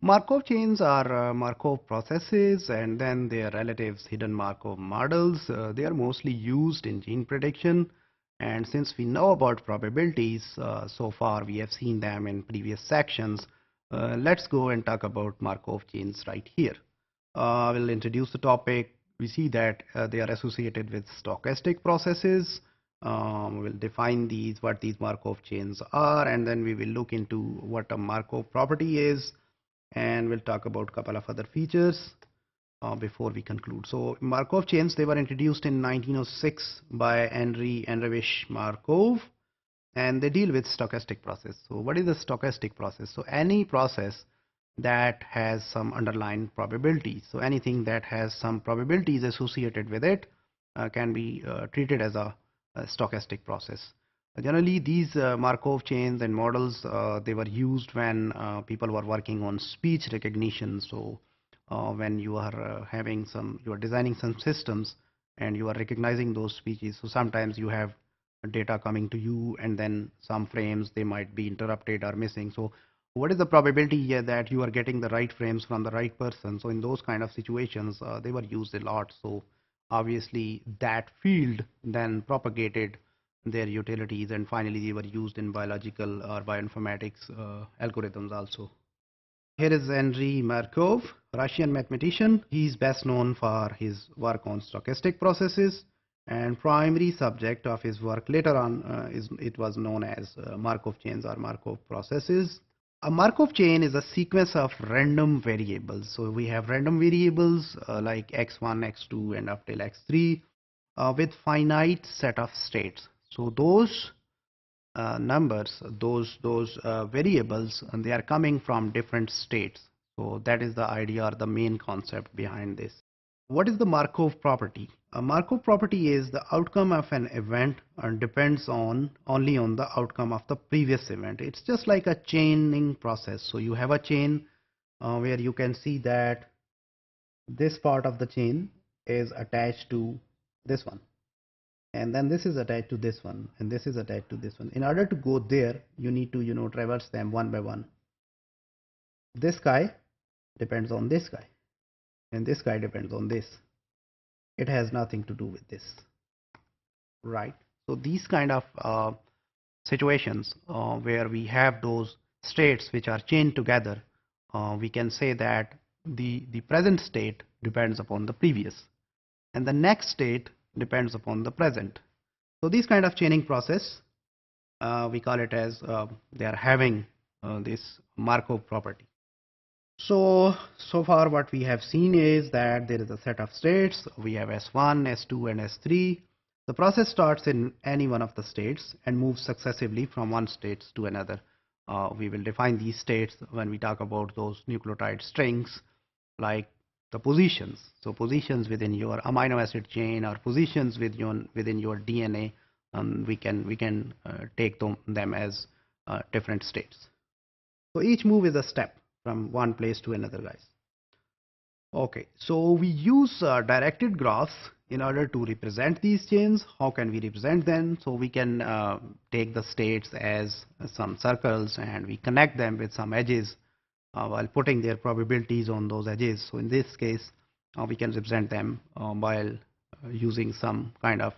Markov chains are Markov processes and then their relatives hidden Markov models. They are mostly used in gene prediction, and since we know about probabilities, so far we have seen them in previous sections. Let's go and talk about Markov chains right here. I will introduce the topic. We see that they are associated with stochastic processes. We'll define what these Markov chains are, and then we will look into what a Markov property is, and we'll talk about a couple of other features before we conclude. So Markov chains, they were introduced in 1906 by Henry Andreevich Markov, and they deal with stochastic process. So what is a stochastic process? So any process that has some underlying probability. So anything that has some probabilities associated with it can be treated as a stochastic process. Generally, these Markov chains and models, they were used when people were working on speech recognition. So when you are you are designing some systems and you are recognizing those speeches. So sometimes you have data coming to you, and then some frames, they might be interrupted or missing. So what is the probability here that you are getting the right frames from the right person? So in those kind of situations, they were used a lot. So obviously that field then propagated their utilities, and finally they were used in biological or bioinformatics algorithms also. Here is Henry Markov, Russian mathematician. He is best known for his work on stochastic processes, and primary subject of his work later on it was known as Markov chains or Markov processes. A Markov chain is a sequence of random variables. So we have random variables like x1, x2 and up till x3 with finite set of states. So those numbers, those variables, and they are coming from different states. So that is the idea or the main concept behind this. What is the Markov property? A Markov property is the outcome of an event and depends only on the outcome of the previous event. It's just like a chaining process. So you have a chain where you can see that this part of the chain is attached to this one, and then this is attached to this one, and this is attached to this one. In order to go there, you need to traverse them one by one. This guy depends on this guy, and this guy depends on this. It has nothing to do with this, right? So these kind of situations where we have those states which are chained together, we can say that the present state depends upon the previous, and the next state depends upon the present. So this kind of chaining process, we call it as they are having this Markov property. So far what we have seen is that there is a set of states. We have S1, S2 and S3. The process starts in any one of the states and moves successively from one state to another. We will define these states when we talk about those nucleotide strings, like the positions. So positions within your amino acid chain or positions within your DNA, we can take them as different states. So each move is a step from one place to another, guys. Okay, so we use directed graphs in order to represent these chains. How can we represent them? So we can take the states as some circles and we connect them with some edges while putting their probabilities on those edges. So in this case, we can represent them while using some kind of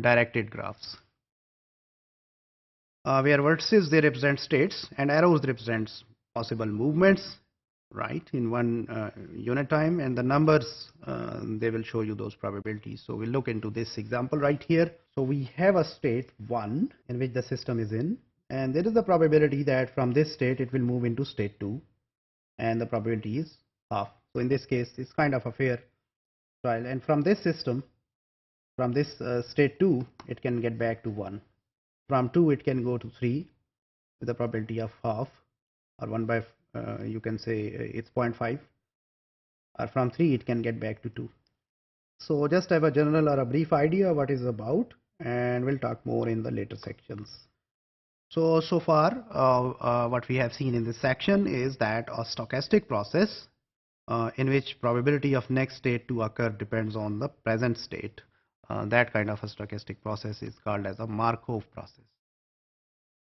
directed graphs. Where vertices, they represent states, and arrows represents possible movements, right, in one unit time, and the numbers, they will show you those probabilities. So we'll look into this example right here. So we have a state 1 in which the system is in, and there is the probability that from this state it will move into state 2, and the probability is half. So in this case, it's kind of a fair trial, and from this system, from this state 2, it can get back to 1. From 2 it can go to 3 with a probability of half, or 1 by you can say it's 0.5, or from 3 it can get back to 2. So just have a general or a brief idea what is about, and we'll talk more in the later sections. So far what we have seen in this section is that a stochastic process in which probability of next state to occur depends on the present state. That kind of a stochastic process is called as a Markov process.